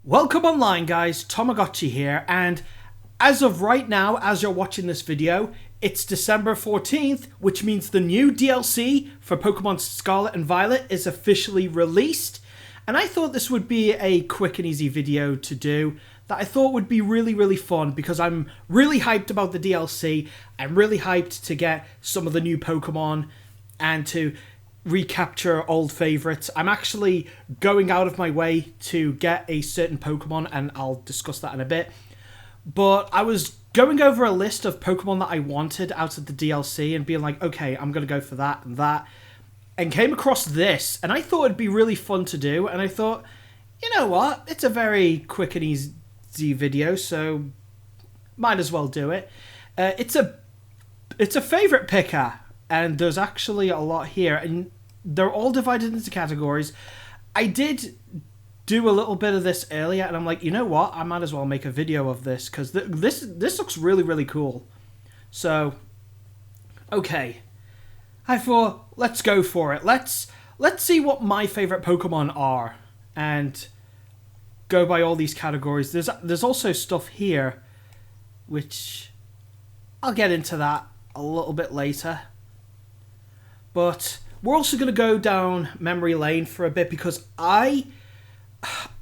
Welcome online, guys. TomoGotchi here, and as of right now, as you're watching this video, it's December 14th, which means the new DLC for Pokemon Scarlet and Violet is officially released. And I thought this would be a quick and easy video to do that I thought would be really fun because I'm really hyped about the DLC. I'm really hyped to get some of the new Pokemon and to recapture old favorites. I'm actually going out of my way to get a certain Pokemon, and I'll discuss that in a bit. But I was going over a list of Pokemon that I wanted out of the DLC and being like, okay, I'm going to go for that and that. And came across this, and I thought it'd be really fun to do. And I thought, you know what? It's a very quick and easy video, so might as well do it. It's a favorite picker, and there's actually a lot here, and they're all divided into categories. I did do a little bit of this earlier, and I'm like, you know what? I might as well make a video of this because this looks really cool. So, okay, I thought let's go for it. Let's see what my favorite Pokemon are and go by all these categories. There's also stuff here, which I'll get into that a little bit later. But we're also going to go down memory lane for a bit because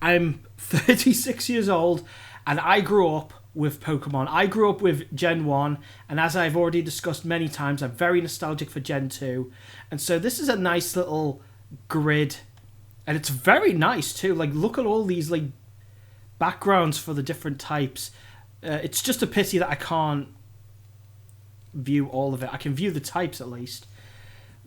I'm 36 years old and I grew up with Pokemon. I grew up with Gen 1, and as I've already discussed many times, I'm very nostalgic for Gen 2. And so this is a nice little grid, and it's very nice too. Like, look at all these like backgrounds for the different types. It's just a pity that I can't view all of it. I can view the types at least.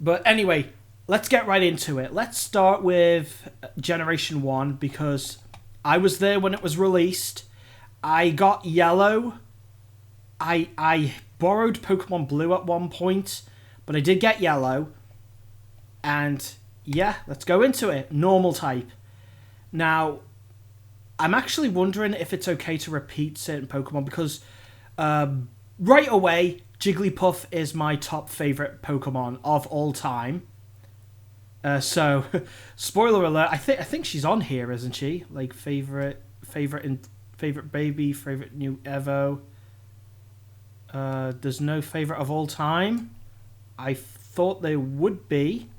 But anyway, let's get right into it. Let's start with Generation 1 because I was there when it was released. I got Yellow. I borrowed Pokemon Blue at one point, but I did get Yellow. And yeah, let's go into it. Normal type. Now, I'm actually wondering if it's okay to repeat certain Pokemon because right away, Jigglypuff is my top favorite Pokemon of all time. So, spoiler alert, I think she's on here, isn't she? Like favorite baby, favorite new Evo. There's no favorite of all time. I thought there would be,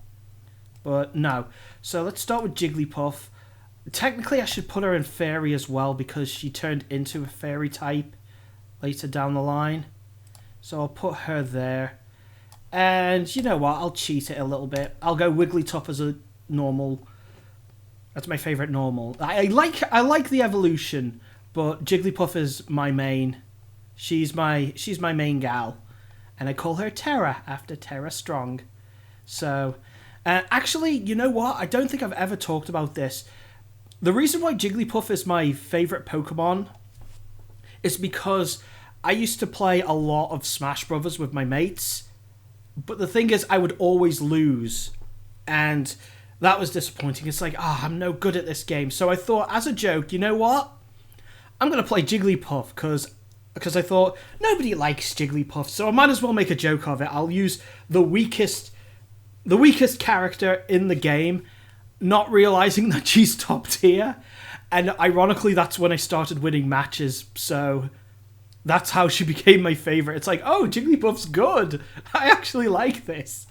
but no. So let's start with Jigglypuff. Technically, I should put her in Fairy as well because she turned into a Fairy type later down the line. So I'll put her there. And you know what? I'll cheat it a little bit. I'll go Wigglytuff as a normal. That's my favorite normal. I like the evolution, but Jigglypuff is my main. She's my main gal, and I call her Terra after Terra Strong. So, actually, you know what? I don't think I've ever talked about this. The reason why Jigglypuff is my favorite Pokemon is because I used to play a lot of Smash Brothers with my mates, but the thing is I would always lose, and that was disappointing. It's like, I'm no good at this game. So I thought, as a joke, you know what? I'm going to play Jigglypuff because I thought nobody likes Jigglypuff, so I might as well make a joke of it. I'll use the weakest character in the game, not realizing that she's top tier, and ironically that's when I started winning matches, so that's how she became my favorite. It's like, oh, Jigglypuff's good. I actually like this.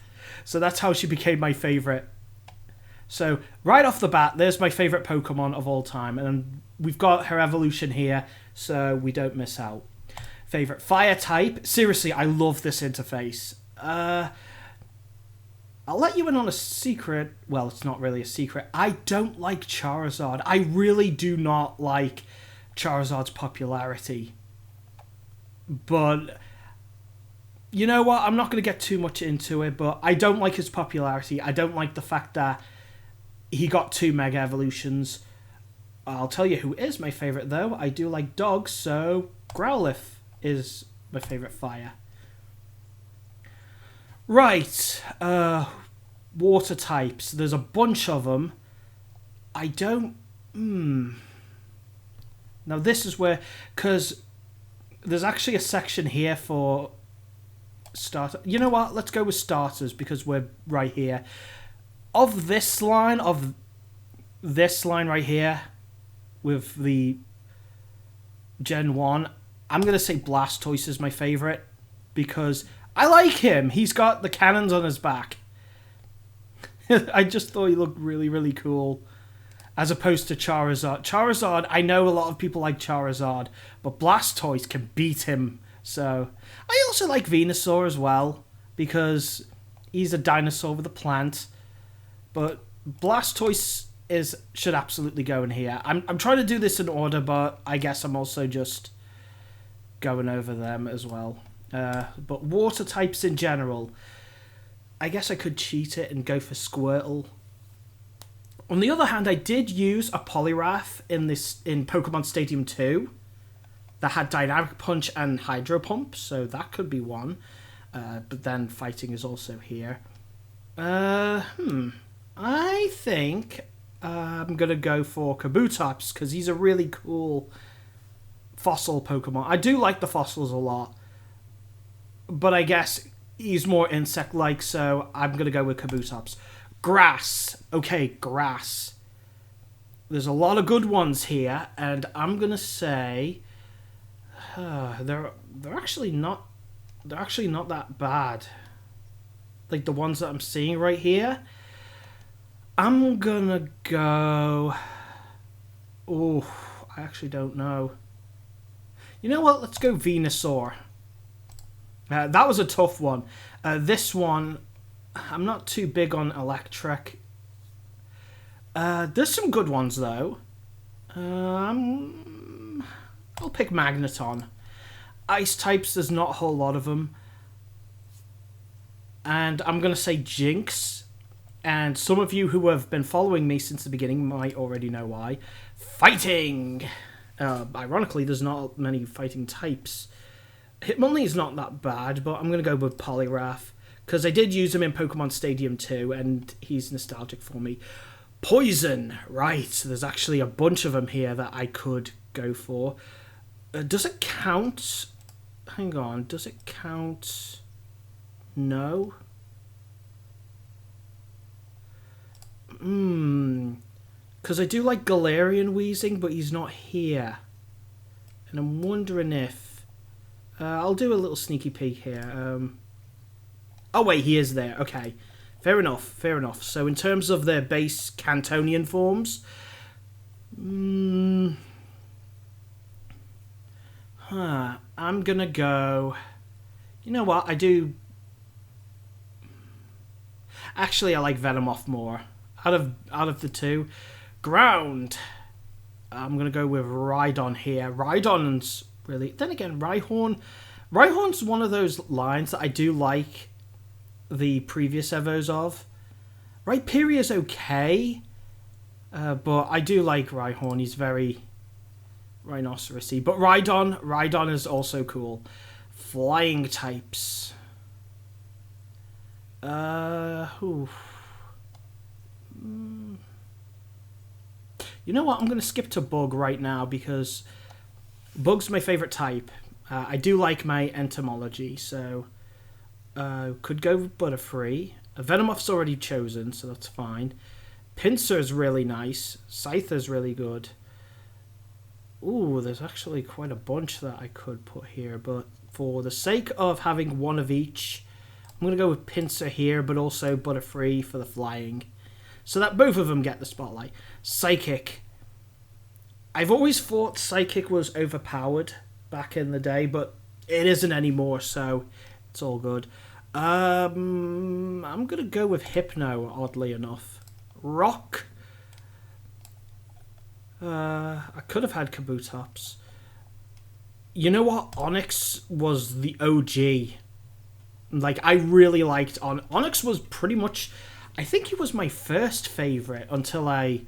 So that's how she became my favorite. So right off the bat, there's my favorite Pokemon of all time, and we've got her evolution here, so we don't miss out. Favorite fire type. Seriously, I love this interface. I'll let you in on a secret. Well, it's not really a secret. I don't like Charizard. I really do not like Charizard's popularity. But you know what? I'm not going to get too much into it, but I don't like his popularity. I don't like the fact that he got 2 Mega Evolutions. I'll tell you who is my favorite, though. I do like dogs, so Growlithe is my favorite fire. Right. Water types. There's a bunch of them. I don't... Now, this is where... Because there's actually a section here for starter. You know what? Let's go with starters because we're right here. Of this line right here, with the Gen 1. I'm going to say Blastoise is my favorite because I like him. He's got the cannons on his back. I just thought he looked really, really cool. As opposed to Charizard. Charizard, I know a lot of people like Charizard, but Blastoise can beat him. So, I also like Venusaur as well, because he's a dinosaur with a plant. But Blastoise should absolutely go in here. I'm trying to do this in order, but I guess I'm also just going over them as well. But water types in general, I guess I could cheat it and go for Squirtle. On the other hand, I did use a Poliwrath in Pokemon Stadium 2 that had Dynamic Punch and Hydro Pump, so that could be one. But then Fighting is also here. I think I'm going to go for Kabutops, because he's a really cool fossil Pokemon. I do like the fossils a lot, but I guess he's more insect-like, so I'm going to go with Kabutops. Grass. Okay, grass. There's a lot of good ones here, and I'm going to say they're actually not that bad. Like the ones that I'm seeing right here. I'm going to go... Oh, I actually don't know. You know what? Let's go Venusaur. That was a tough one. This one, I'm not too big on electric. There's some good ones, though. I'll pick Magneton. Ice types, there's not a whole lot of them. And I'm going to say Jinx. And some of you who have been following me since the beginning might already know why. Fighting! Ironically, there's not many fighting types. Hitmonlee is not that bad, but I'm going to go with Poliwrath, because I did use him in Pokemon Stadium 2, and he's nostalgic for me. Poison! Right, there's actually a bunch of them here that I could go for. Does it count? Hang on, does it count? No? Because I do like Galarian Weezing, but he's not here. And I'm wondering if... I'll do a little sneaky peek here. Oh wait, he is there. Okay. Fair enough, fair enough. So in terms of their base Cantonian forms... I'm gonna go... You know what, I do... Actually, I like Venomoth more. Out of the two. Ground. I'm going to go with Rhydon here. Rhydon's really... Then again, Rhyhorn's one of those lines that I do like the previous Evos of. Rhyperia's okay. But I do like Rhyhorn. He's very rhinocerosy. But Rhydon is also cool. Flying types. You know what? I'm going to skip to Bug right now because Bug's my favourite type. I do like my entomology, so could go with Butterfree. Venomoth's already chosen, so that's fine. Pinsir's really nice. Scyther's really good. Ooh, there's actually quite a bunch that I could put here, but for the sake of having one of each, I'm going to go with Pinsir here, but also Butterfree for the flying. So that both of them get the spotlight. Psychic. I've always thought Psychic was overpowered back in the day, but it isn't anymore, so it's all good. I'm going to go with Hypno, oddly enough. Rock. I could have had Kabutops. You know what? Onyx was the OG. Like, I really liked Onyx was pretty much... I think he was my first favourite until I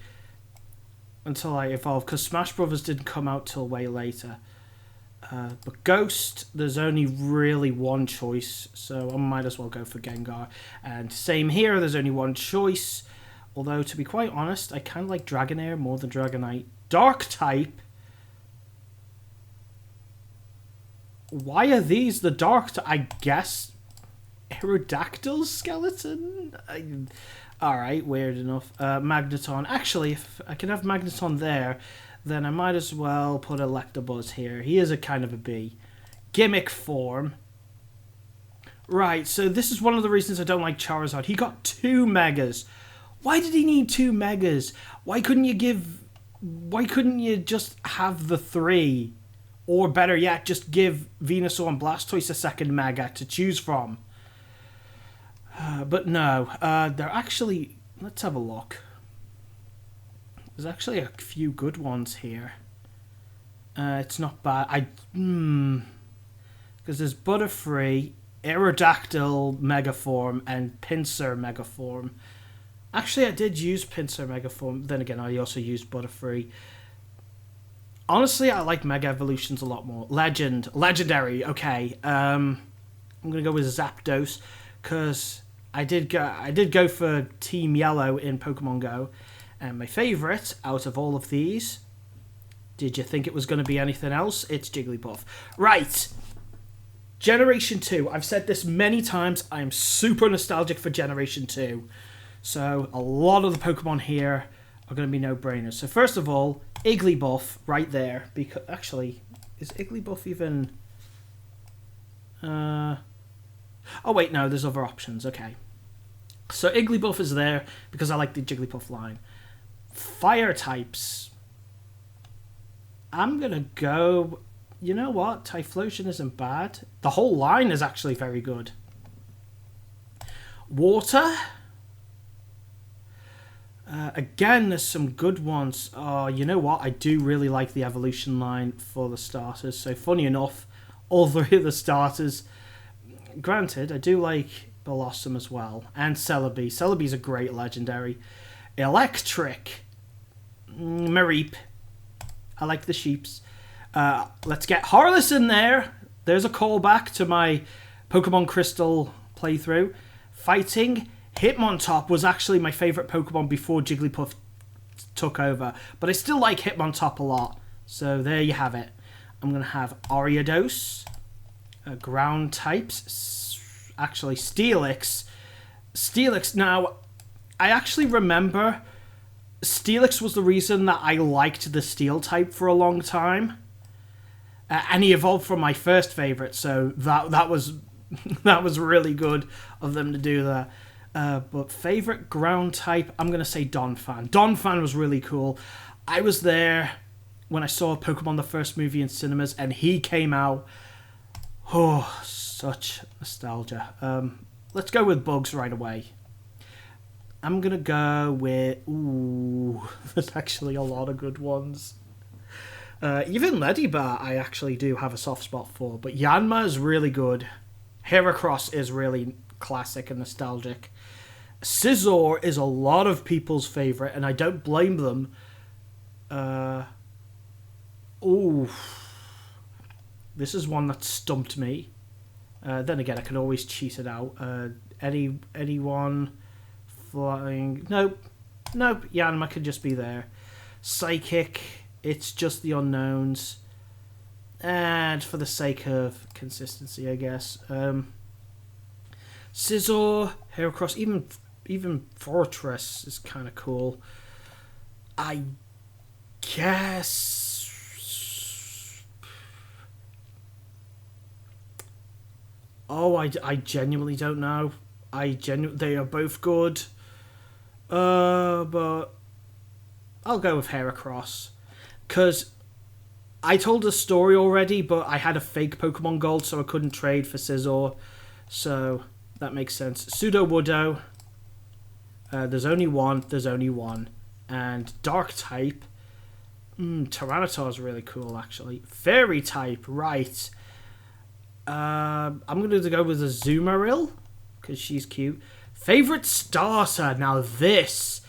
evolved, because Smash Brothers didn't come out till way later. But Ghost, there's only really one choice, so I might as well go for Gengar. And same here, there's only one choice. Although, to be quite honest, I kind of like Dragonair more than Dragonite. Dark type. Why are these the dark type? I guess... Aerodactyl skeleton? Alright, weird enough. Magneton. Actually, if I can have Magneton there, then I might as well put Electabuzz here. He is a kind of a B. Gimmick form. Right, so this is one of the reasons I don't like Charizard. He got 2 Megas. Why did he need 2 Megas? Why couldn't you just have the 3? Or better yet, just give Venusaur and Blastoise a second Mega to choose from. But no, they're actually... Let's have a look. There's actually a few good ones here. It's not bad. Because there's Butterfree, Aerodactyl Megaform, and Pinsir Megaform. Actually, I did use Pinsir Megaform. Then again, I also used Butterfree. Honestly, I like Mega Evolutions a lot more. Legendary. Okay. I'm gonna go with Zapdos because I did go for Team Yellow in Pokemon Go, and my favorite out of all of these. Did you think it was going to be anything else? It's Jigglypuff. Right. Generation 2. I've said this many times. I am super nostalgic for Generation 2. So a lot of the Pokemon here are going to be no-brainers. So first of all, Igglybuff right there. Because actually, is Igglybuff even... Oh wait, no, there's other options. Okay. So Igglybuff is there because I like the Jigglypuff line. Fire types. I'm going to go... You know what? Typhlosion isn't bad. The whole line is actually very good. Water. Again, there's some good ones. Oh, you know what? I do really like the evolution line for the starters. So funny enough, all 3 of the starters. Granted, I do like Blossom as well. And Celebi. Celebi's a great legendary. Electric. Mareep. I like the sheeps. Let's get Harless in there. There's a callback to my Pokemon Crystal playthrough. Fighting. Hitmontop was actually my favourite Pokemon before Jigglypuff took over. But I still like Hitmontop a lot. So there you have it. I'm going to have Ariados. Ground types. Actually, Steelix. Steelix. Now, I actually remember Steelix was the reason that I liked the Steel type for a long time. And he evolved from my first favourite, so that was that was really good of them to do that. But favourite ground type, I'm going to say Donphan. Donphan was really cool. I was there when I saw Pokemon the first movie in cinemas, and he came out. Oh, such nostalgia. Let's go with Bugs right away. I'm going to go with... Ooh, there's actually a lot of good ones. Even Leddybar I actually do have a soft spot for, but Yanma is really good. Heracross is really classic and nostalgic. Scizor is a lot of people's favourite, and I don't blame them. Ooh. This is one that stumped me. Then again, I can always cheat it out. Anyone... Flying... Nope. Yanma could just be there. Psychic... It's just the unknowns. And for the sake of consistency, I guess. Scizor, Heracross, even Fortress is kind of cool. I guess... Oh, I genuinely don't know. They are both good. But I'll go with Heracross. Because I told a story already, but I had a fake Pokemon Gold, so I couldn't trade for Scizor. So that makes sense. Sudowoodo. There's only one. And Dark type. Tyranitar is really cool, actually. Fairy type, right. I'm going to go with a Azumarill, because she's cute. Favorite starter. Now this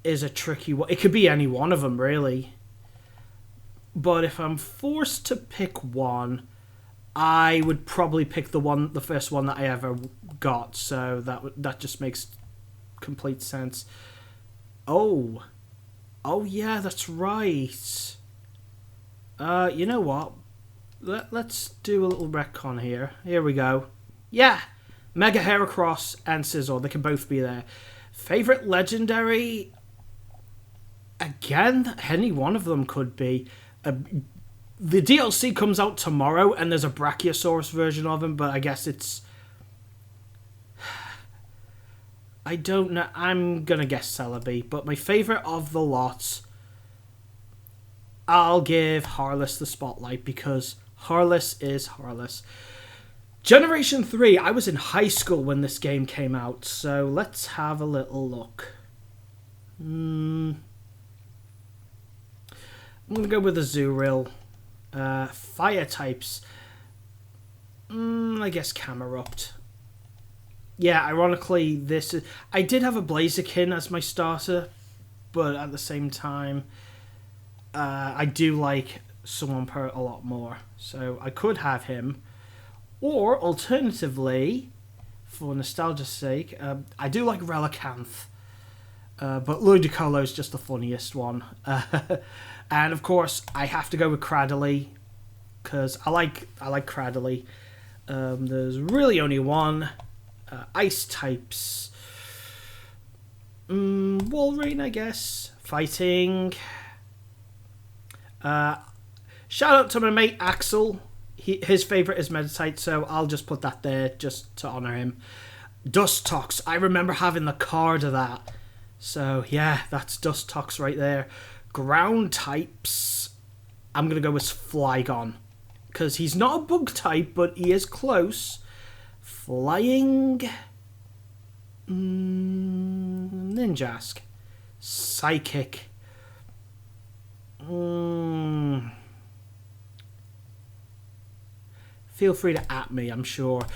is a tricky one. It could be any one of them, really. But if I'm forced to pick one, I would probably pick the first one that I ever got. So that just makes complete sense. Oh yeah, that's right. You know what? Let's do a little retcon here. Here we go. Yeah, Mega Heracross and Scizor. They can both be there. Favorite legendary? again, any one of them could be. The DLC comes out tomorrow, and there's a Brachiosaurus version of him, but I guess it's... I don't know. I'm going to guess Celebi, but my favourite of the lots, I'll give Harless the spotlight, because Harless is Harless. Generation 3, I was in high school when this game came out, so let's have a little look. I'm going to go with Azurill. Fire types. I guess Camerupt. Yeah, ironically, this is... I did have a Blaziken as my starter, but at the same time, I do like Swampert a lot more. So I could have him. Or, alternatively, for nostalgia's sake, I do like Relicanth. But Ludicolo is just the funniest one. And of course, I have to go with Cradily, because I like Cradily. There's really only one. Ice types. Wolverine, I guess. Fighting. Shout out to my mate Axel. His favourite is Meditite, so I'll just put that there just to honour him. Dustox. I remember having the card of that. So, yeah, that's Dustox right there. Ground types. I'm going to go with Flygon, because he's not a bug type, but he is close. Flying. Ninjask. Psychic. Feel free to at me, I'm sure.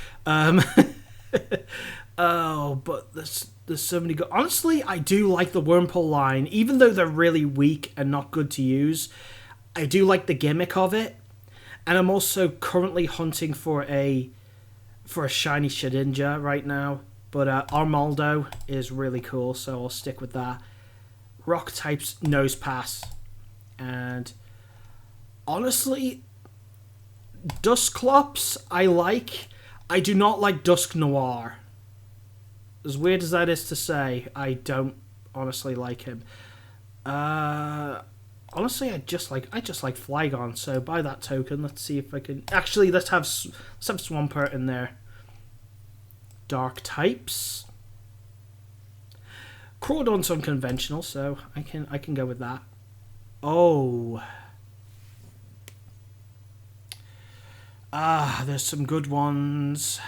Oh, but there's so many good... Honestly, I do like the Wurmple line. Even though they're really weak and not good to use, I do like the gimmick of it. And I'm also currently hunting for a shiny Shedinja right now. But Armaldo is really cool, so I'll stick with that. Rock types, Nosepass. And honestly, Dusclops I like. I do not like Dusk Noir. As weird as that is to say, I don't honestly like him. Honestly, I just like Flygon. So by that token, let's see if I can. Actually, let's have Swampert in there. Dark types. Crawdon's unconventional, so I can go with that. Oh. There's some good ones.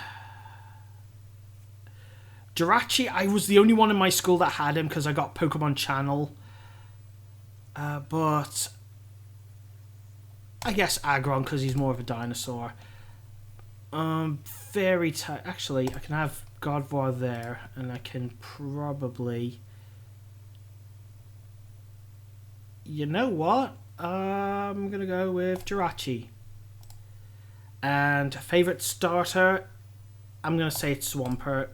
Jirachi, I was the only one in my school that had him because I got Pokemon Channel. But I guess Aggron because he's more of a dinosaur. Fairy type. Actually, I can have Godvar there, and I can probably... You know what? I'm going to go with Jirachi. And favourite starter, I'm going to say it's Swampert.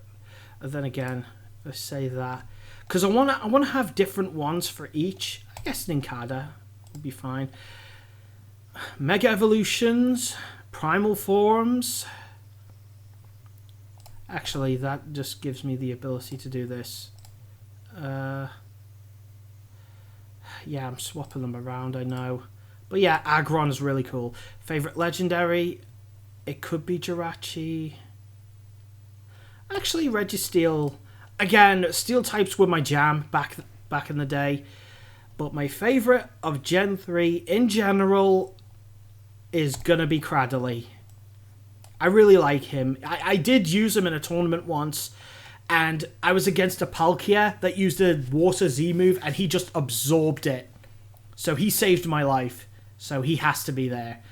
And then again, I say that because I want to have different ones for each. I guess Nincada would be fine. Mega Evolutions, Primal Forms. Actually, that just gives me the ability to do this. Yeah, I'm swapping them around, I know. But yeah, Aggron is really cool. Favourite Legendary, it could be Jirachi. Actually, Registeel. Again, Steel types were my jam back in the day. But my favourite of Gen 3 in general is going to be Cradily. I really like him. I did use him in a tournament once. And I was against a Palkia that used a Water Z move. And he just absorbed it. So he saved my life. So he has to be there.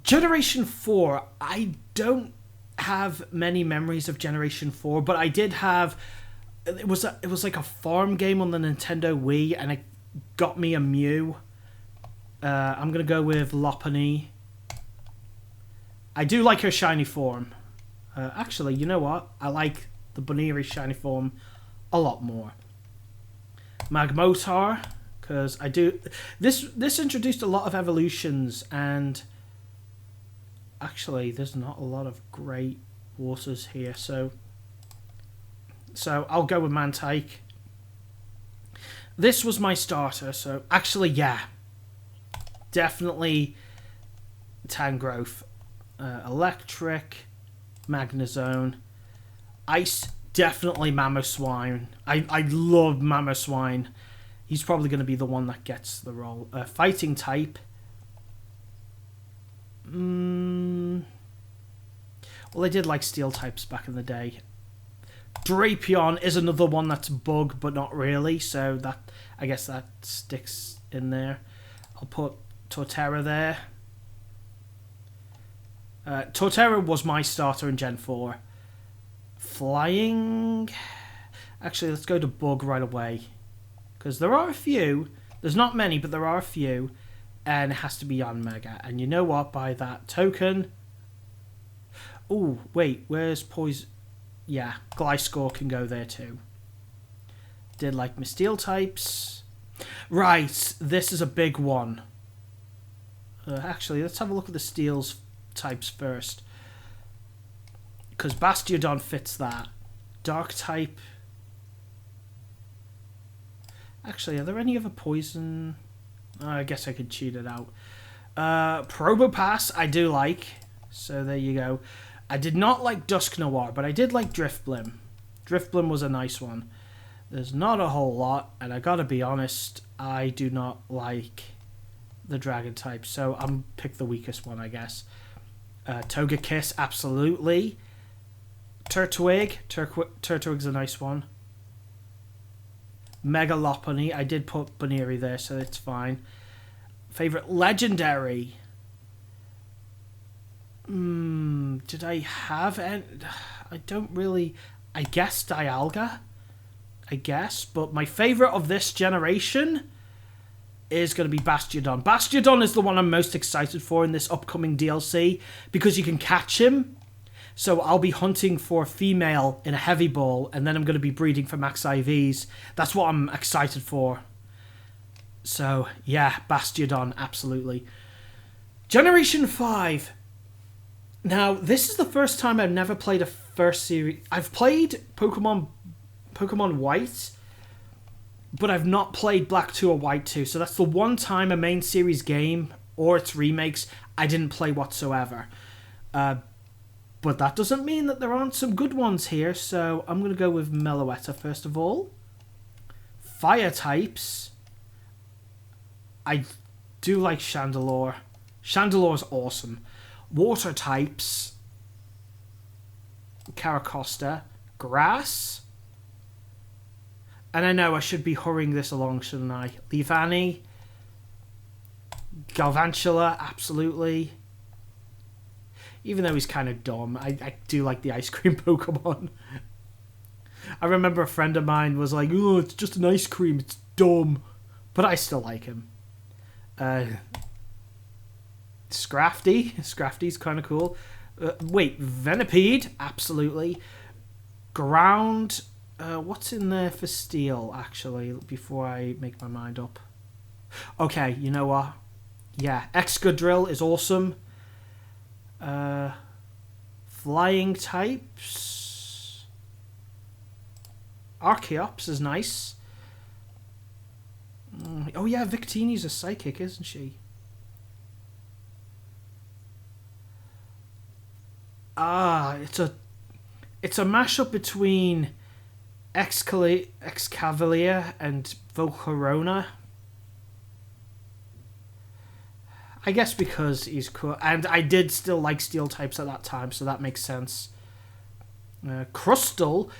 Generation 4. I don't have many memories of Generation 4, but I did have... It was like a farm game on the Nintendo Wii, and it got me a Mew. I'm going to go with Lopunny. I do like her shiny form. Actually, you know what? I like the Boniri shiny form a lot more. Magmotar, because I do... This introduced a lot of evolutions, and... Actually, there's not a lot of great waters here, so I'll go with Mantike. this was my starter. So actually, yeah, definitely Tangrowth, Electric, Magnezone, Ice. Definitely Mamoswine. I love Mamoswine. He's probably going to be the one that gets the role. Fighting type. Well, I did like steel types back in the day. Drapion is another one that's bug, but not really. So that, I guess that sticks in there. I'll put Torterra there. Torterra was my starter in Gen 4. Flying. Actually, let's go to bug right away. Because there are a few. There's not many, but there are a few. And it has to be Yanmega. And you know what? By that token... Oh, wait. Where's Poison? Yeah, Gliscor can go there too. Did like my steel types. Right, this is a big one. Actually, let's have a look at the steels types first. Because Bastiodon fits that. Dark type... Actually, are there any other poison? I guess I could cheat it out. Probopass, I do like. So there you go. I did not like Dusknoir, but I did like Drifblim. Drifblim was a nice one. There's not a whole lot, and I gotta be honest, I do not like the dragon type. So I'm pick the weakest one, I guess. Togekiss, absolutely. Turtwig. Turtwig's a nice one. Mega Lopunny. I did put Baneri there, so it's fine. Favorite legendary. Did I have any? I don't really. I guess Dialga. I guess, but my favorite of this generation is going to be Bastiodon. Bastiodon is the one I'm most excited for in this upcoming DLC because you can catch him. So I'll be hunting for a female in a heavy ball, and then I'm going to be breeding for max IVs. That's what I'm excited for. So, yeah, Bastiodon, absolutely. Generation 5. Now, this is the first time I've never played a first series. I've played Pokemon White, but I've not played Black 2 or White 2. So that's the one time a main series game, or its remakes, I didn't play whatsoever. But that doesn't mean that there aren't some good ones here, so I'm going to go with Meloetta first of all. Fire types. I do like Chandelure. Chandelure's awesome. Water types. Caracosta. Grass. And I know I should be hurrying this along, shouldn't I? Leavanny. Galvantula, absolutely. Even though he's kind of dumb, I do like the ice cream Pokemon. I remember a friend of mine was like, "Oh, it's just an ice cream, it's dumb." But I still like him. Scrafty. Scrafty's kind of cool. Wait, Venipede, absolutely. Ground. What's in there for steel, actually, before I make my mind up? Okay, you know what? Yeah, Excadrill is awesome. Flying types. Archeops is nice. Oh yeah, Victini's a psychic, isn't she? It's a mashup between Excavalier and Volcarona. I guess because he's cool. And I did still like steel types at that time, so that makes sense. Crustle,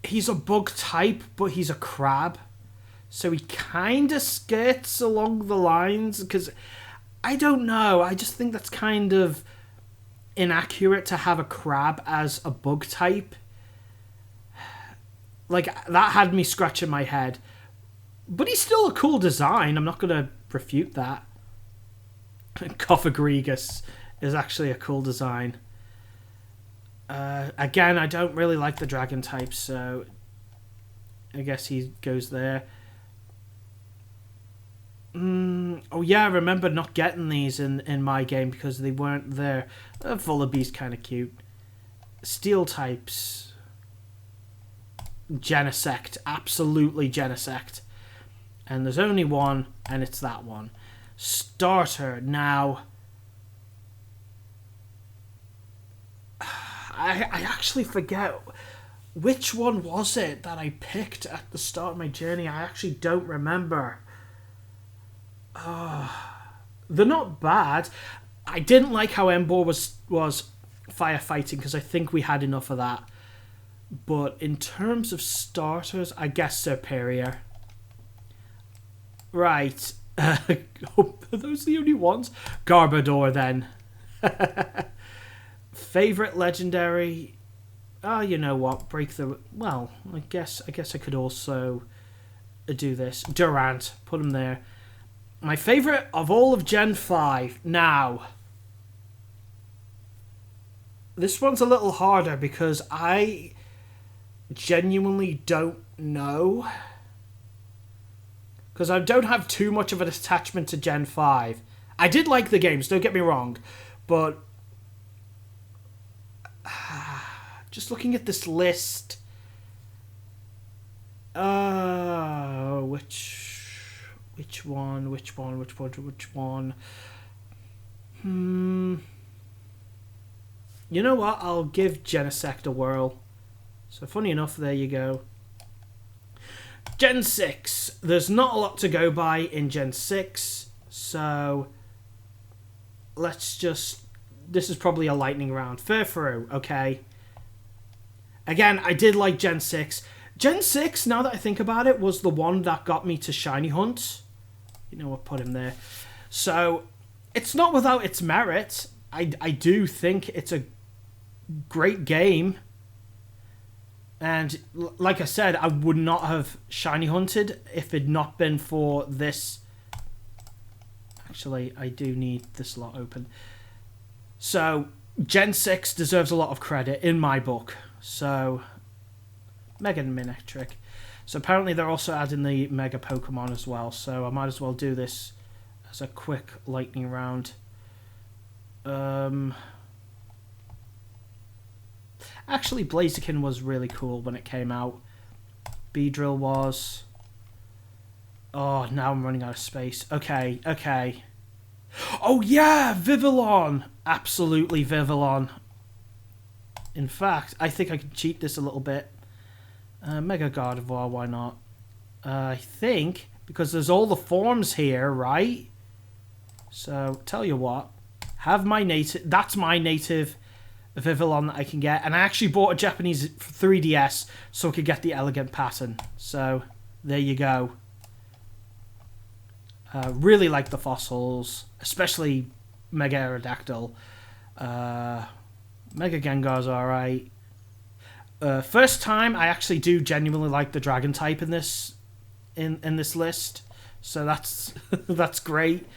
he's a bug type, but he's a crab. So he kind of skirts along the lines, because I don't know. I just think that's kind of inaccurate to have a crab as a bug type. Like, that had me scratching my head. But he's still a cool design. I'm not going to refute that. Coffagregus is actually a cool design. Again, I don't really like the dragon types, so I guess he goes there. Oh yeah, I remember not getting these in my game because they weren't there. Vullaby's kind of cute. Steel types. Genesect. Absolutely Genesect. And there's only one, and it's that one. Starter. Now, I actually forget which one was it that I picked at the start of my journey. I actually don't remember. They're not bad. I didn't like how Embor was firefighting because I think we had enough of that. But in terms of starters, I guess Superior. Right. Are those the only ones? Garbodor then. Favorite legendary? Oh, you know what? Break the... Well, I guess I could also do this. Durant. Put him there. My favorite of all of Gen 5. Now, this one's a little harder because I genuinely don't know. Because I don't have too much of an attachment to Gen 5. I did like the games, don't get me wrong. But just looking at this list, which one? You know what? I'll give Genesect a whirl. So funny enough, there you go. Gen 6. There's not a lot to go by in Gen 6. So let's just... This is probably a lightning round. Furfuru, okay. Again, I did like Gen 6. Gen 6, now that I think about it, was the one that got me to Shiny Hunt. You know what, put him there. So, it's not without its merit. I do think it's a great game. And, like I said, I would not have Shiny Hunted if it had not been for this. Actually, I do need this slot open. So, Gen 6 deserves a lot of credit in my book. So, Mega Manectric. So apparently they're also adding the Mega Pokemon as well. So I might as well do this as a quick lightning round. Actually, Blaziken was really cool when it came out. Beedrill was. Oh, now I'm running out of space. Okay. Oh yeah, Vivillon! Absolutely Vivillon. In fact, I think I can cheat this a little bit. Mega Gardevoir, why not? I think, because there's all the forms here, right? So, tell you what. Have my native... That's my native Vivillon that I can get. And I actually bought a Japanese 3DS so I could get the elegant pattern. So, there you go. Really like the fossils. Especially Mega Aerodactyl. Mega Gengar's alright. First time, I actually do genuinely like the Dragon type in this list, so that's that's great.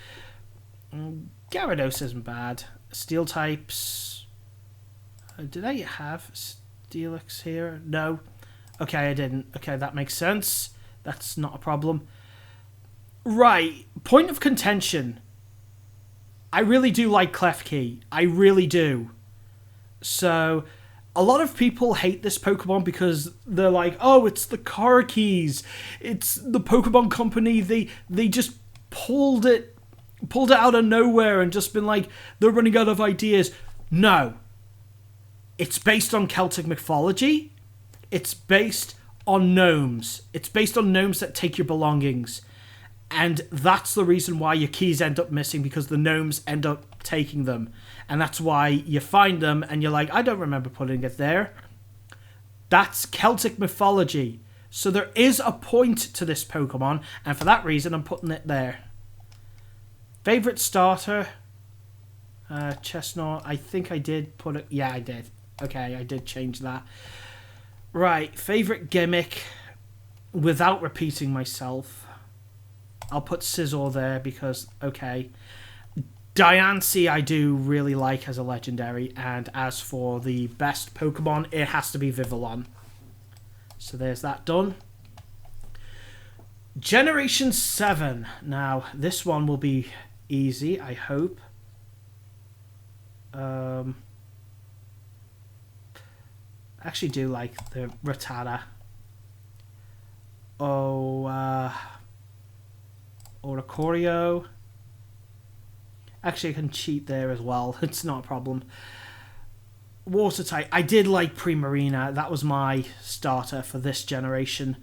Gyarados isn't bad. Steel types. Did I have Steelix here? No. Okay, I didn't. Okay, that makes sense. That's not a problem. Right. Point of contention. I really do like Klefki. I really do. So, a lot of people hate this Pokemon because they're like, oh, it's the Corkis. It's the Pokemon Company. They just pulled it out of nowhere and just been like, they're running out of ideas. No. It's based on Celtic mythology. It's based on gnomes. It's based on gnomes that take your belongings. And that's the reason why your keys end up missing, because the gnomes end up taking them. And that's why you find them and you're like, I don't remember putting it there. That's Celtic mythology. So there is a point to this Pokemon, and for that reason I'm putting it there. Favorite starter? Chestnut. I think I did put it... Yeah, I did. Okay, I did change that. Right, favorite gimmick, without repeating myself, I'll put Scizor there because, okay. Diancie I do really like as a legendary, and as for the best Pokemon, it has to be Vivillon. So there's that done. Generation 7. Now, this one will be easy, I hope. I actually do like the Rattata. Oh, Oricorio. Actually, I can cheat there as well. It's not a problem. Water type. I did like Primarina. That was my starter for this generation.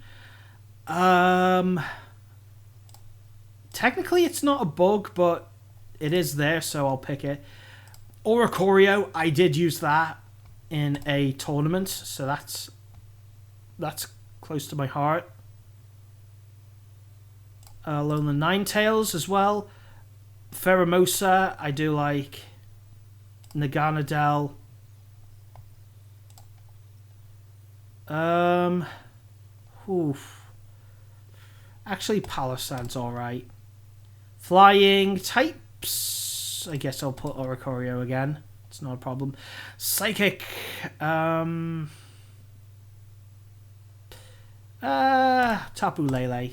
Technically, it's not a bug, but it is there, so I'll pick it. Oricorio, I did use that in a tournament, so that's close to my heart. Alolan Ninetales as well. Pheromosa, I do like. Naganadel. Oof. Actually, Palossand's alright. Flying types. I guess I'll put Oricorio again. It's not a problem. Psychic. Tapu Lele.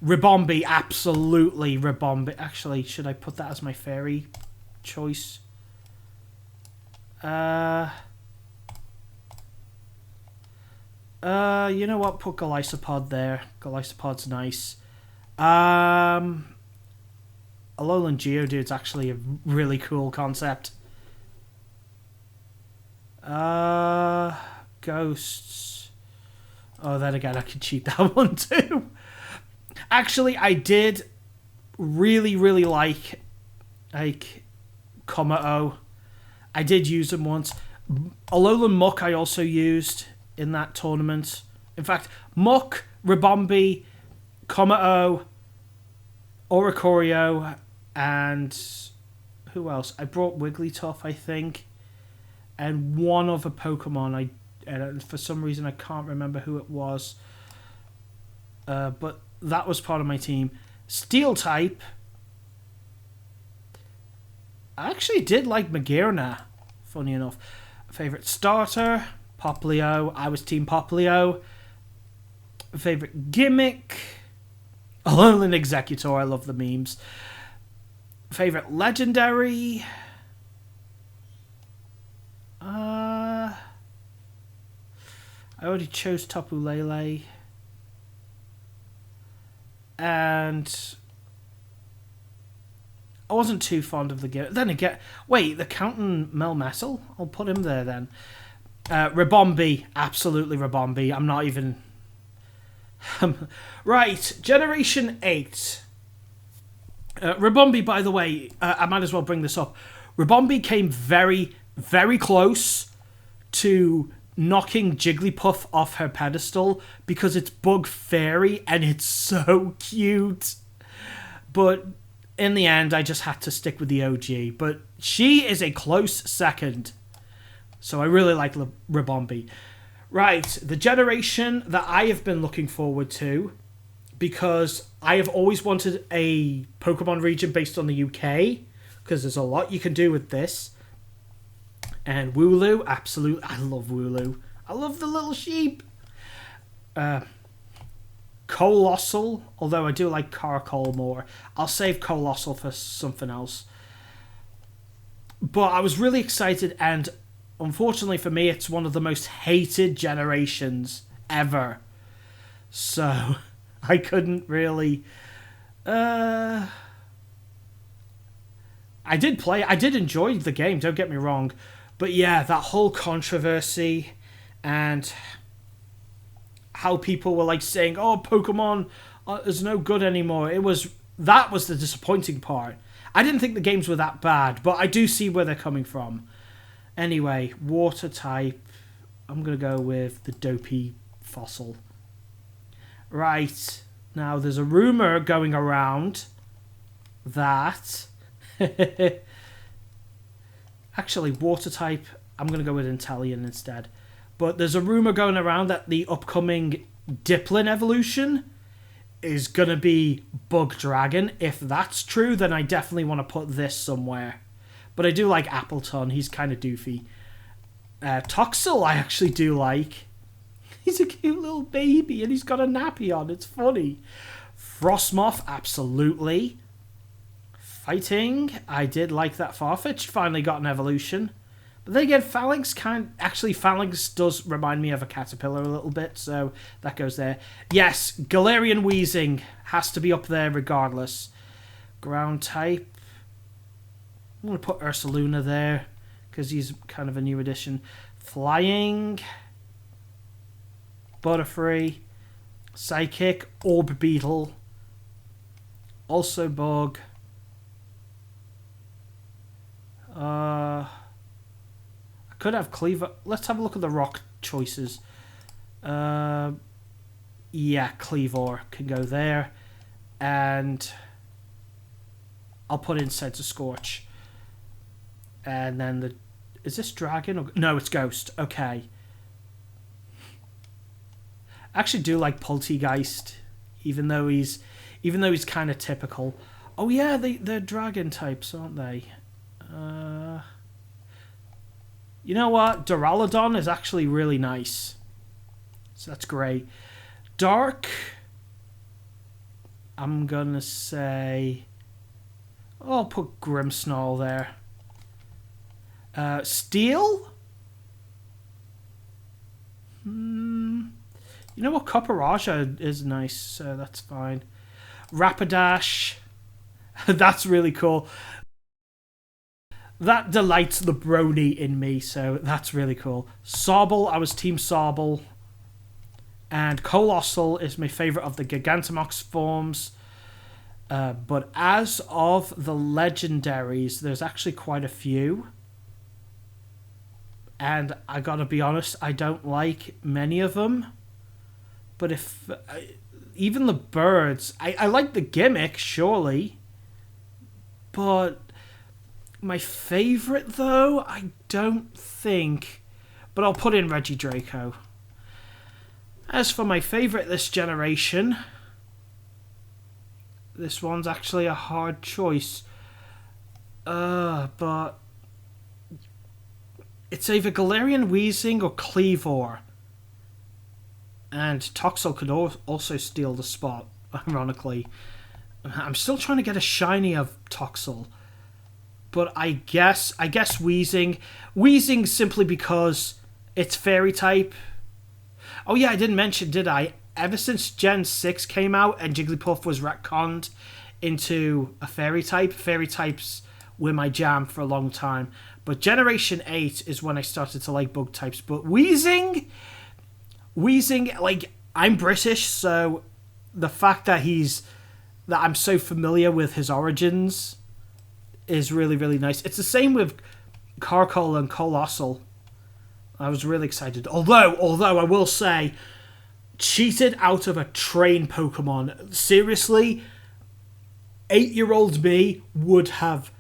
Ribombee, absolutely Ribombee. Actually, should I put that as my fairy choice? You know what? Put Golisopod there. Golisopod's nice. Alolan Geodude's actually a really cool concept. Ghosts. Oh, then again, I could cheat that one too. Actually, I did really like Kommo-o. I did use them once. Alolan Muck I also used in that tournament. In fact, Muck, Ribombee, Kommo-o, Oricorio, and who else? I brought Wigglytuff, I think, and one other Pokemon. And for some reason I can't remember who it was. But that was part of my team. Steel type. I actually did like Magearna, funny enough. Favorite starter, Popplio. I was Team Popplio. Favorite gimmick, Alolan Executor. I love the memes. Favorite legendary. I already chose Tapu Lele. And I wasn't too fond of the game. Then again, wait, the counting Melmetal? I'll put him there then. Ribombee, absolutely Ribombee. I'm not even... right, Generation 8. Ribombee, by the way, I might as well bring this up. Ribombee came very, very close to knocking Jigglypuff off her pedestal because it's Bug Fairy and it's so cute. But in the end, I just had to stick with the OG. But she is a close second. So I really like Ribombee. Right, the generation that I have been looking forward to, because I have always wanted a Pokemon region based on the UK, because there's a lot you can do with this. And Wooloo, absolutely, I love Wooloo. I love the little sheep. Colossal, although I do like Caracol more. I'll save Colossal for something else. But I was really excited, and unfortunately for me, it's one of the most hated generations ever. So, I couldn't really... I did enjoy the game, don't get me wrong. But yeah, that whole controversy and how people were like saying, oh, Pokemon is no good anymore. That was the disappointing part. I didn't think the games were that bad, but I do see where they're coming from. Anyway, water type. I'm going to go with the dopey fossil. Right. Now, there's a rumor going around that... Actually, water type, I'm going to go with Inteleon instead. But there's a rumor going around that the upcoming Dipplin evolution is going to be Bug Dragon. If that's true, then I definitely want to put this somewhere. But I do like Appleton. He's kind of doofy. Toxel I actually do like. He's a cute little baby and he's got a nappy on. It's funny. Frostmoth, absolutely. Fighting, I did like that Farfetch. Finally got an evolution. Then again, Phalanx does remind me of a caterpillar a little bit, so that goes there. Yes, Galarian Weezing has to be up there regardless. Ground type. I'm going to put Ursaluna there, because he's kind of a new addition. Flying. Butterfree. Psychic. Orb Beetle. Also Bug. I could have Cleaver. Let's have a look at the rock choices. Yeah, Cleavor can go there. And I'll put in Sense of Scorch. And then is this Dragon? Or, no, it's Ghost. Okay. I actually do like Poltegeist, even though he's kind of typical. Oh yeah, they're Dragon types, aren't they? You know what? Duraludon is actually really nice. So that's great. Dark. I'm going to say... I'll put Grimmsnarl there. Steel? You know what? Copperajah is nice, so that's fine. Rapidash. That's really cool. That delights the brony in me, so that's really cool. Sobble, I was Team Sobble. And Colossal is my favourite of the Gigantamax forms. But as of the legendaries, there's actually quite a few. And I gotta be honest, I don't like many of them. But even the birds, I like the gimmick, surely. But my favourite, though, I don't think. But I'll put in Regidraco. As for my favourite this generation, this one's actually a hard choice. But it's either Galarian Weezing or Cleavor. And Toxel could also steal the spot, ironically. I'm still trying to get a shiny of Toxel. But I guess Weezing. Weezing simply because it's fairy type. Oh yeah, I didn't mention, did I? Ever since Gen 6 came out and Jigglypuff was retconned into a fairy types were my jam for a long time. But Generation 8 is when I started to like bug types. But Weezing, like, I'm British, so the fact that I'm so familiar with his origins is really, really nice. It's the same with Carkol and Colossal. I was really excited. Although I will say, cheated out of a train Pokemon. Seriously, 8-year-old me would have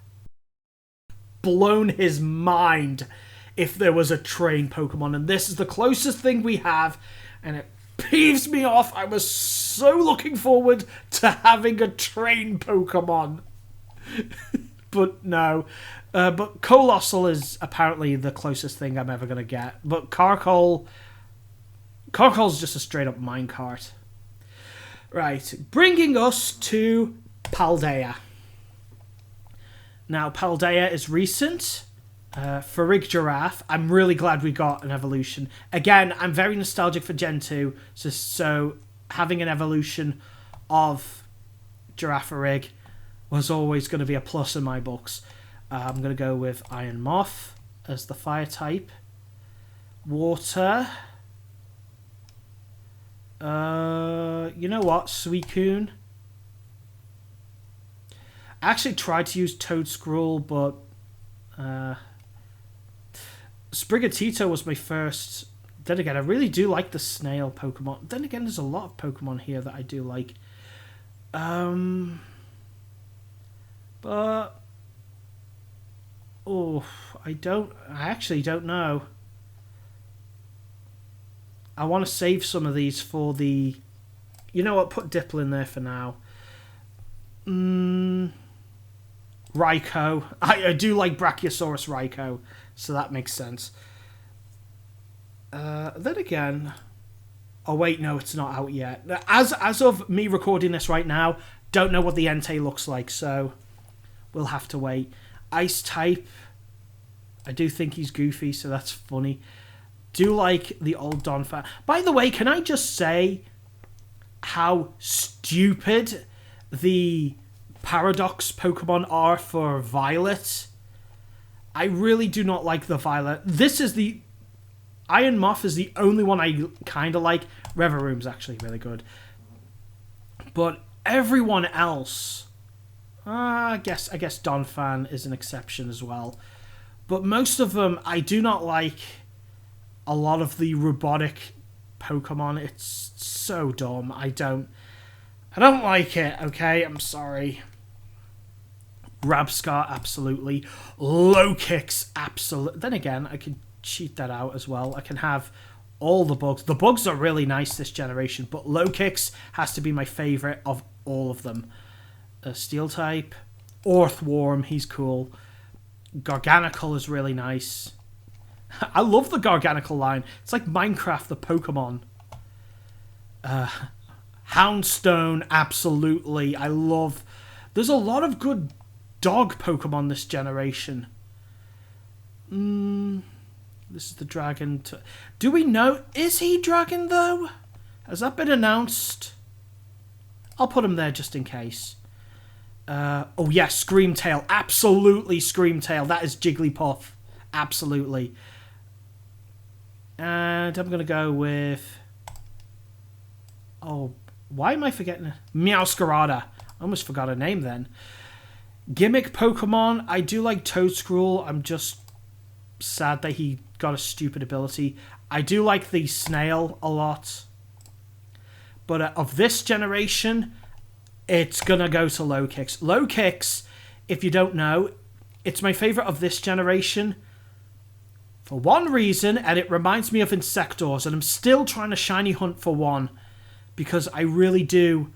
blown his mind if there was a train Pokemon. And this is the closest thing we have, and it peeves me off. I was so looking forward to having a train Pokemon. But no. But Colossal is apparently the closest thing I'm ever going to get. But Carkol's just a straight up minecart. Right. Bringing us to Paldea. Now, Paldea is recent. Farig Giraffe. I'm really glad we got an evolution. Again, I'm very nostalgic for Gen 2. So having an evolution of Girafarig was always going to be a plus in my books. I'm going to go with Iron Moth as the fire type. Water. You know what? Suicune. I actually tried to use Toedscruel, but Sprigatito was my first. Then again, I really do like the snail Pokemon. Then again, there's a lot of Pokemon here that I do like. But I actually don't know. I want to save some of these for the... You know what? Put Dipple in there for now. Raikou. I do like Brachiosaurus Raikou, so that makes sense. Then again... Oh, wait, no, it's not out yet. As of me recording this right now, don't know what the Entei looks like, so we'll have to wait. Ice type. I do think he's goofy, so that's funny. Do like the old Donphan. By the way, can I just say how stupid the Paradox Pokemon are for Violet? I really do not like the Violet. This is the... Iron Moth is the only one I kind of like. Reveroom's actually really good. But everyone else... I guess Donphan is an exception as well. But most of them, I do not like a lot of the robotic Pokemon. It's so dumb. I don't like it, okay? I'm sorry. Rabscar, absolutely. Low Kicks, absolutely. Then again, I can cheat that out as well. I can have all the bugs. The bugs are really nice this generation, but Low Kicks has to be my favourite of all of them. Steel type. Earthworm, he's cool. Garganical is really nice. I love the Garganical line. It's like Minecraft, the Pokemon. Houndstone, absolutely. I love... There's a lot of good dog Pokemon this generation. This is the dragon. Do we know... Is he dragon, though? Has that been announced? I'll put him there just in case. Oh, yeah, Screamtail. Absolutely Screamtail. That is Jigglypuff. Absolutely. And I'm going to go with... Oh, why am I forgetting? Meowscarada. I almost forgot her name then. Gimmick Pokemon. I do like Toadscruel. I'm just sad that he got a stupid ability. I do like the Snail a lot. But of this generation, it's going to go to Low Kicks. Low Kicks, if you don't know, it's my favourite of this generation. For one reason, and it reminds me of Insectors, and I'm still trying to shiny hunt for one. Because I really do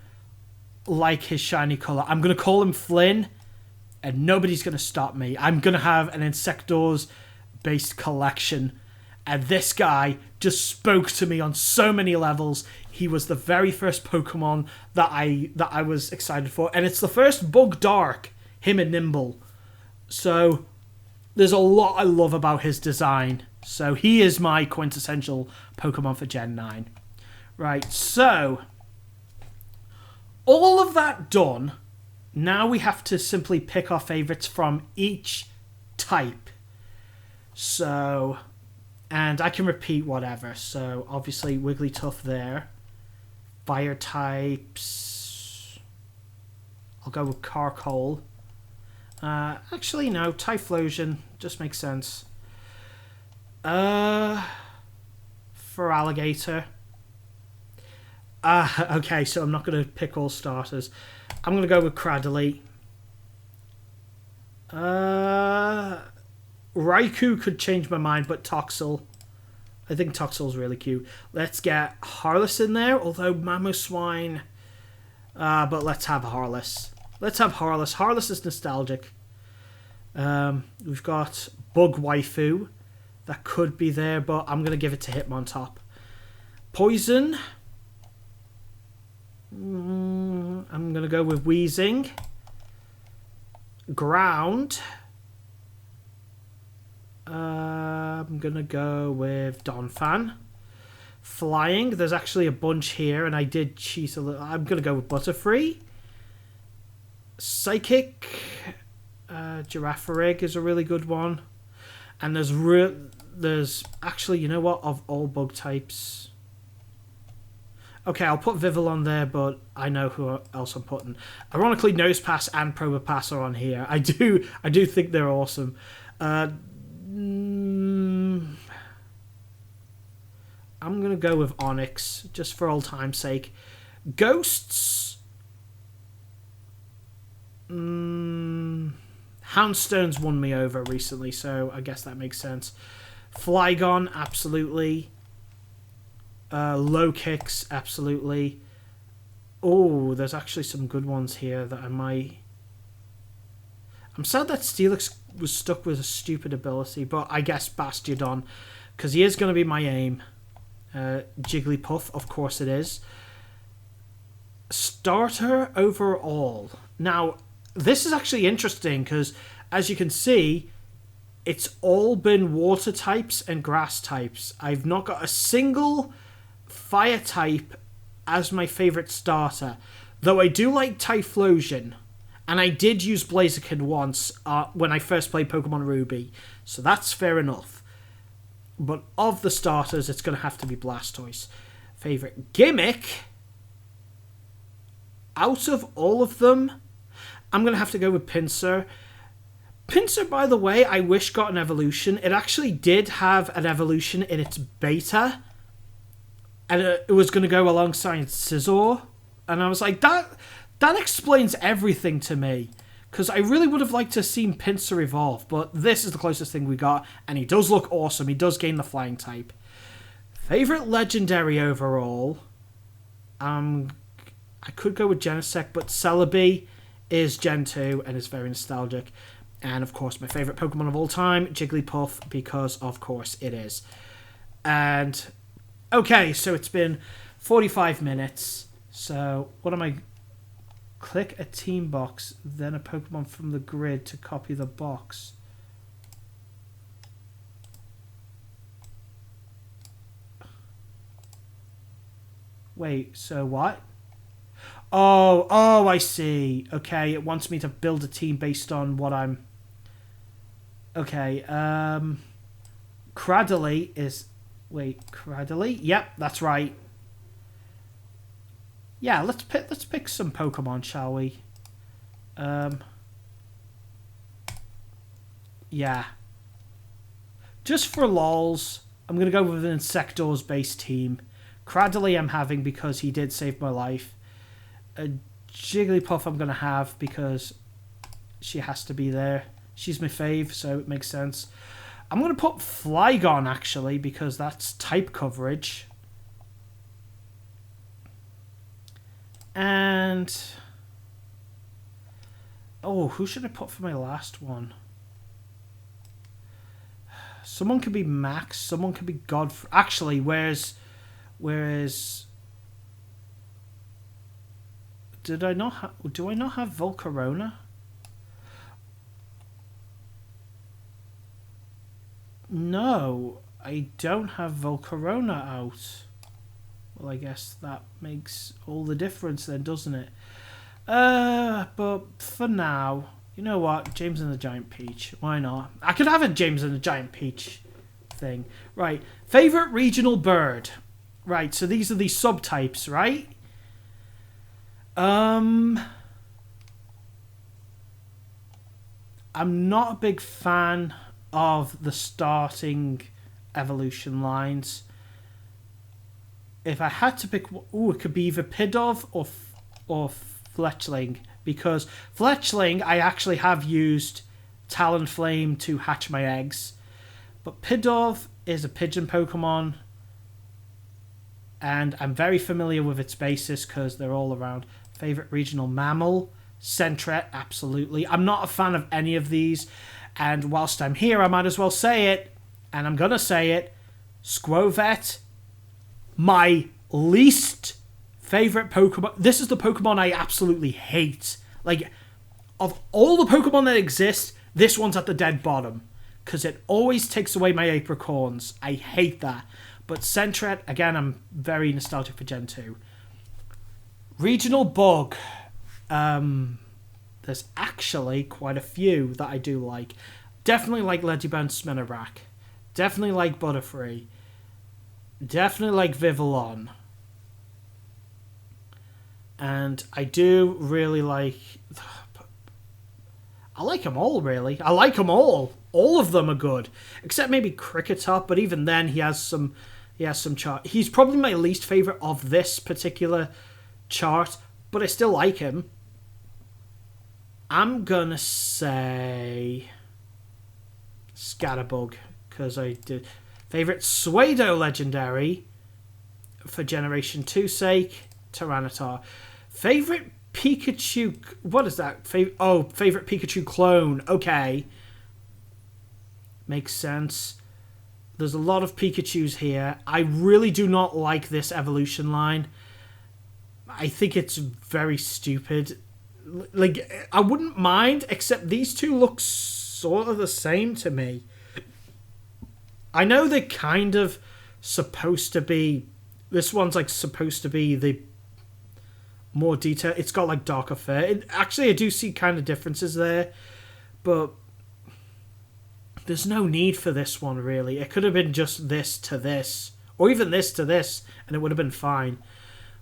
like his shiny colour. I'm going to call him Flynn, and nobody's going to stop me. I'm going to have an Insectors-based collection. And this guy just spoke to me on so many levels. He was the very first Pokemon that I was excited for. And it's the first Bug Dark, him and Nimble. So there's a lot I love about his design. So he is my quintessential Pokemon for Gen 9. Right, so all of that done, now we have to simply pick our favourites from each type. So, and I can repeat whatever. So, obviously, Wigglytuff there. Fire types. I'll go with Carkol. Actually, no, Typhlosion just makes sense. For Alligator. Okay, so I'm not going to pick all starters. I'm going to go with Cradily. Raikou could change my mind, but Toxel. I think Toxel's really cute. Let's get Harless in there, although Mamoswine... but let's have Harless. Let's have Harless. Harless is nostalgic. We've got Bug Waifu. That could be there, but I'm going to give it to Hitmontop. Poison... I'm going to go with Weezing. Ground. I'm going to go with Donphan. Flying. There's actually a bunch here, and I did cheat a little. I'm going to go with Butterfree. Psychic. Girafarig is a really good one. And there's actually, you know what, of all bug types... Okay, I'll put Vivillon there, but I know who else I'm putting. Ironically, Nosepass and Probopass are on here. I do think they're awesome. I'm going to go with Onyx, just for old time's sake. Ghosts. Houndstone's won me over recently, so I guess that makes sense. Flygon, absolutely. Low Kicks, absolutely. Oh, there's actually some good ones here that I might... I'm sad that Steelix was stuck with a stupid ability, but I guess Bastiodon, because he is going to be my aim. Jigglypuff, of course it is. Starter overall. Now, this is actually interesting, because as you can see, it's all been water types and grass types. I've not got a single fire type as my favourite starter. Though I do like Typhlosion. And I did use Blaziken once when I first played Pokemon Ruby. So that's fair enough. But of the starters, it's going to have to be Blastoise. Favourite gimmick? Out of all of them, I'm going to have to go with Pinsir. Pinsir, by the way, I wish got an evolution. It actually did have an evolution in its beta. And it was going to go alongside Scizor. And I was like, that explains everything to me. Because I really would have liked to have seen Pinsir evolve. But this is the closest thing we got. And he does look awesome. He does gain the flying type. Favourite legendary overall? I could go with Genesect. But Celebi is Gen 2 and is very nostalgic. And of course, my favourite Pokemon of all time, Jigglypuff. Because of course it is. And okay, so it's been 45 minutes. So what am I... Click a team box, then a Pokemon from the grid to copy the box. Wait, so what? Oh, I see. Okay, it wants me to build a team based on what I'm... Okay, Cradily is... Wait, Cradily? Yep, that's right. Yeah, let's pick some Pokemon, shall we? Yeah. Just for lols, I'm going to go with an Insectors-based team. Cradily I'm having because he did save my life. Jigglypuff I'm going to have because she has to be there. She's my fave, so it makes sense. I'm going to put Flygon, actually, because that's type coverage. And... Oh, who should I put for my last one? Someone could be Max. Someone could be Godfrey. Actually, where's... Did I not have... Do I not have Volcarona? No, I don't have Volcarona out. Well, I guess that makes all the difference then, doesn't it? But for now, you know what? James and the Giant Peach. Why not? I could have a James and the Giant Peach thing. Right. Favorite regional bird. Right, so these are the subtypes, right? I'm not a big fan of the starting evolution lines. If I had to pick... Ooh, it could be either Pidove or Fletchling. Because Fletchling, I actually have used Talonflame to hatch my eggs. But Pidove is a pigeon Pokemon. And I'm very familiar with its basis because they're all around. Favorite regional mammal? Sentret, absolutely. I'm not a fan of any of these. And whilst I'm here, I might as well say it. And I'm going to say it. Squovet. My least favorite Pokemon. This is the Pokemon I absolutely hate. Like, of all the Pokemon that exist, this one's at the dead bottom. Because it always takes away my apricorns. I hate that. But Sentret, again, I'm very nostalgic for Gen 2. Regional bug. There's actually quite a few that I do like. Definitely like Ledyba Spinarak. Definitely like Butterfree. Definitely like Vivillon. And I do really like... I like them all, really. I like them all. All of them are good. Except maybe Cricketop, but even then he has some chart. He's probably my least favourite of this particular chart, but I still like him. I'm gonna say Scatterbug, because I did. Favourite Suedo legendary for Generation 2 sake, Tyranitar. Favourite Pikachu, what is that? Favourite Pikachu clone. Okay. Makes sense. There's a lot of Pikachus here. I really do not like this evolution line. I think it's very stupid. Like, I wouldn't mind, except these two look sort of the same to me. I know they're kind of supposed to be... This one's like supposed to be the more detail. It's got like darker fur. Actually, I do see kind of differences there, but there's no need for this one, really. It could have been just this to this, or even this to this, and it would have been fine.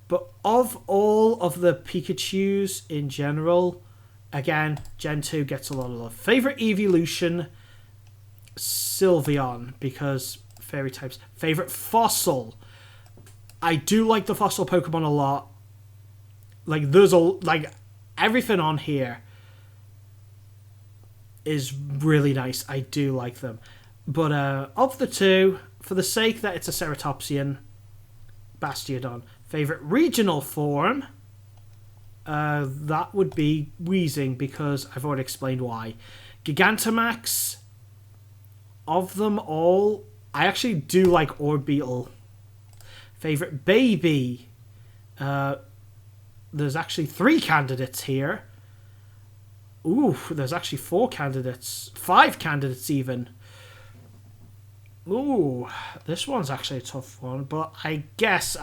But of all of the Pikachus in general, again, Gen 2 gets a lot of love. Favorite evolution, Sylveon, because fairy types. Favorite fossil, I do like the fossil Pokemon a lot. Like, there's everything on here is really nice. I do like them. But of the two, for the sake that it's a Ceratopsian, Bastiodon. Favorite regional form, that would be Weezing, because I've already explained why. Gigantamax, of them all, I actually do like Orbeetle. Favorite baby, there's actually 3 candidates here. Ooh, there's actually 4 candidates. 5 candidates even. Ooh, this one's actually a tough one, but I guess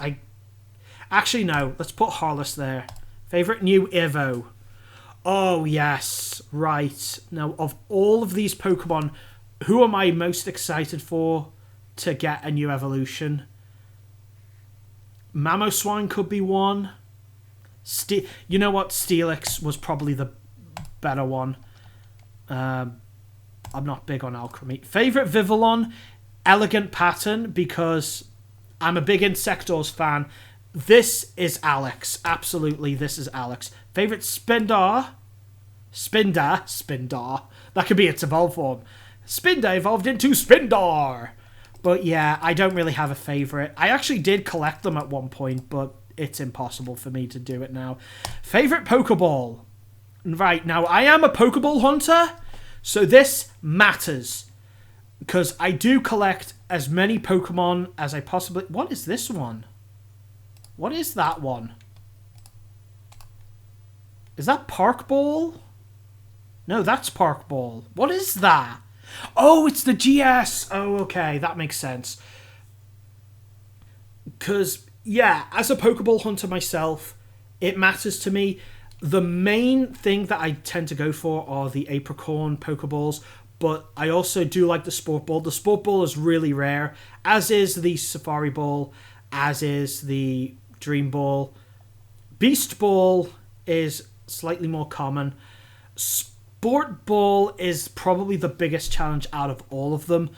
Actually, no, let's put Harless there. Favorite new Evo. Oh, yes, right. Now, of all of these Pokemon, who am I most excited for to get a new evolution? Mamoswine could be one. You know what? Steelix was probably the better one. I'm not big on Alchemy. Favorite Vivillon, Elegant Pattern, because I'm a big Insectors fan. This is Alex. Absolutely, this is Alex. Favorite Spindar. Spindar. That could be its evolved form. Spindar evolved into Spindar. But yeah, I don't really have a favorite. I actually did collect them at one point, but it's impossible for me to do it now. Favorite Pokeball. Right, now I am a Pokeball hunter, so this matters. Because I do collect as many Pokemon as I possibly... What is this one? What is that one? Is that Park Ball? No, that's Park Ball. What is that? Oh, it's the GS. Oh, okay, that makes sense. Because, yeah, as a Pokeball hunter myself, it matters to me. The main thing that I tend to go for are the Apricorn Pokeballs, but I also do like the Sport Ball. The Sport Ball is really rare, as is the Safari Ball, as is the Dream Ball. Beast Ball is slightly more common. Sport Ball is probably the biggest challenge out of all of them.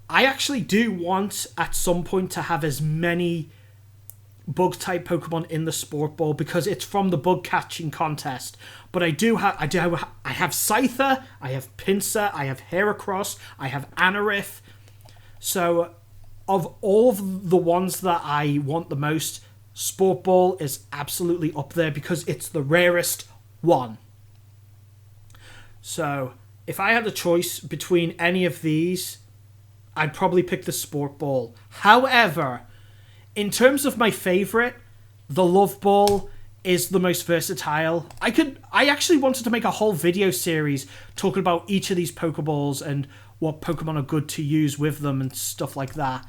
I actually do want at some point to have as many bug type Pokemon in the Sport Ball because it's from the bug catching contest. But I have Scyther, I have Pinsir, I have Heracross, I have Anorith. So of all of the ones that I want the most, Sport Ball is absolutely up there because it's the rarest one. So if I had a choice between any of these, I'd probably pick the Sport Ball. However, in terms of my favorite, the Love Ball is the most versatile. I actually wanted to make a whole video series talking about each of these Pokeballs and what Pokemon are good to use with them and stuff like that.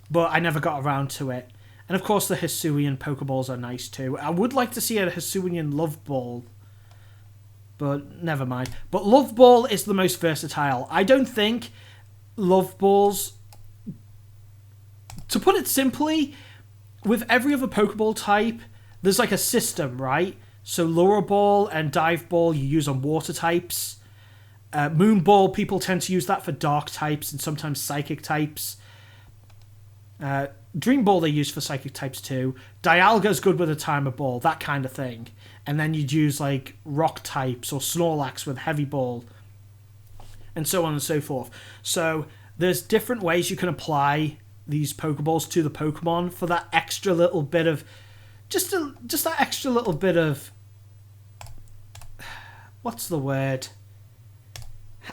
But I never got around to it. And of course the Hisuian Pokeballs are nice too. I would like to see a Hisuian Love Ball, but never mind. But Love Ball is the most versatile. I don't think Love Balls... To put it simply, with every other Pokeball type, there's like a system, right? So Lure Ball and Dive Ball you use on water types. Moon Ball, people tend to use that for dark types and sometimes psychic types. Dream Ball they use for psychic types too. Dialga's good with a Timer Ball, that kind of thing. And then you'd use like rock types or Snorlax with Heavy Ball. And so on and so forth. So there's different ways you can apply these Pokeballs to the Pokemon for that extra little bit of... Just that extra little bit of... What's the word?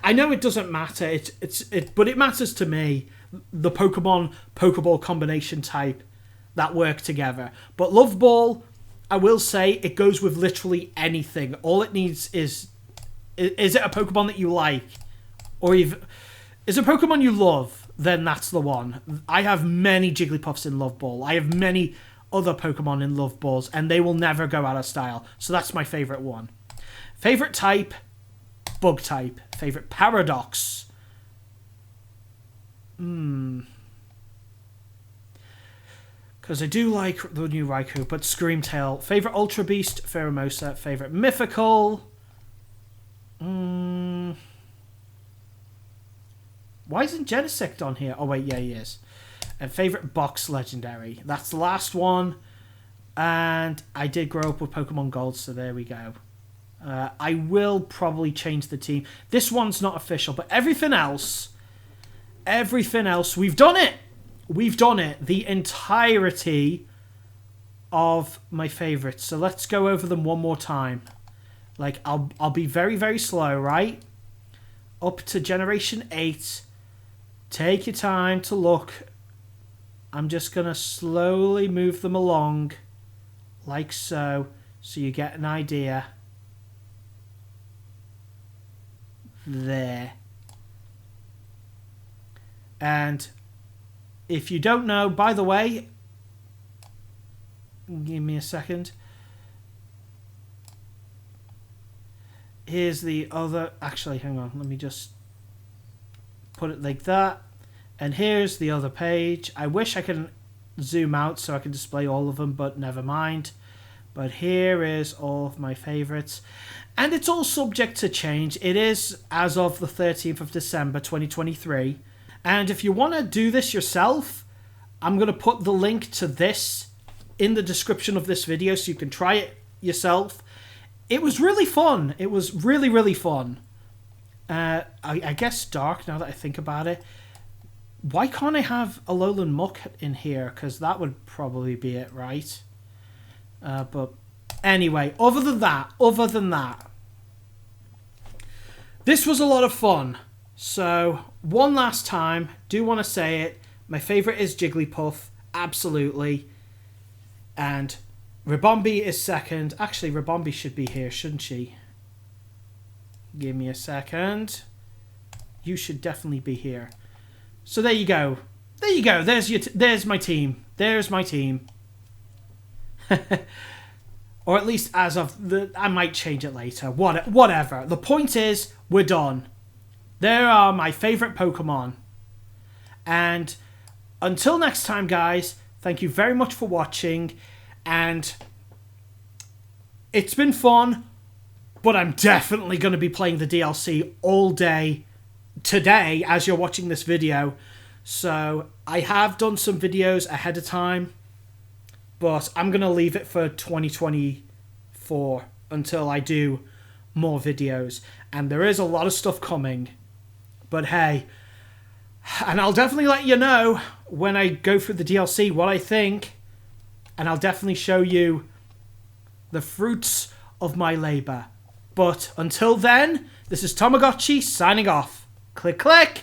I know it doesn't matter, but it matters to me. The Pokeball combination type that work together. But Love Ball, I will say, it goes with literally anything. All it needs is it a Pokemon that you like? Or is is a Pokemon you love, then that's the one. I have many Jigglypuffs in Love Ball. I have many other Pokemon in Love Balls, and they will never go out of style. So that's my favourite one. Favourite type, Bug type. Favourite Paradox. Because I do like the new Raikou, but Screamtail. Favourite Ultra Beast, Pheromosa. Favourite Mythical. Why isn't Genesect on here? Oh, wait, yeah, he is. And favourite Box Legendary. That's the last one. And I did grow up with Pokemon Gold, so there we go. I will probably change the team. This one's not official, but everything else, we've done it. We've done it. The entirety of my favourites. So let's go over them one more time. Like, I'll be very, very slow, right? Up to Generation 8. Take your time to look. I'm just going to slowly move them along. Like so. So you get an idea. There. And if you don't know, by the way, give me a second. Here's the other, actually, hang on, let me just put it like that. And here's the other page. I wish I could zoom out so I can display all of them, but never mind. But here is all of my favorites. And it's all subject to change. It is as of the 13th of December 2023. And if you want to do this yourself, I'm going to put the link to this in the description of this video so you can try it yourself. It was really fun. It was really, really fun. I guess Dark, now that I think about it. Why can't I have a Alolan Muck in here? Because that would probably be it, right? But anyway, other than that, this was a lot of fun. So, one last time, do want to say it. My favourite is Jigglypuff, absolutely. And Ribombee is second. Actually, Ribombee should be here, shouldn't she? Give me a second. You should definitely be here. So there you go. There you go. There's my team. There's my team. Or at least as of the... I might change it later. Whatever. The point is, we're done. There are my favourite Pokemon. And until next time, guys, thank you very much for watching. And it's been fun, but I'm definitely going to be playing the DLC all day today as you're watching this video. So I have done some videos ahead of time, but I'm going to leave it for 2024 until I do more videos. And there is a lot of stuff coming. But hey, and I'll definitely let you know when I go through the DLC what I think. And I'll definitely show you the fruits of my labour. But until then, this is TomoGotchi signing off. Click, click.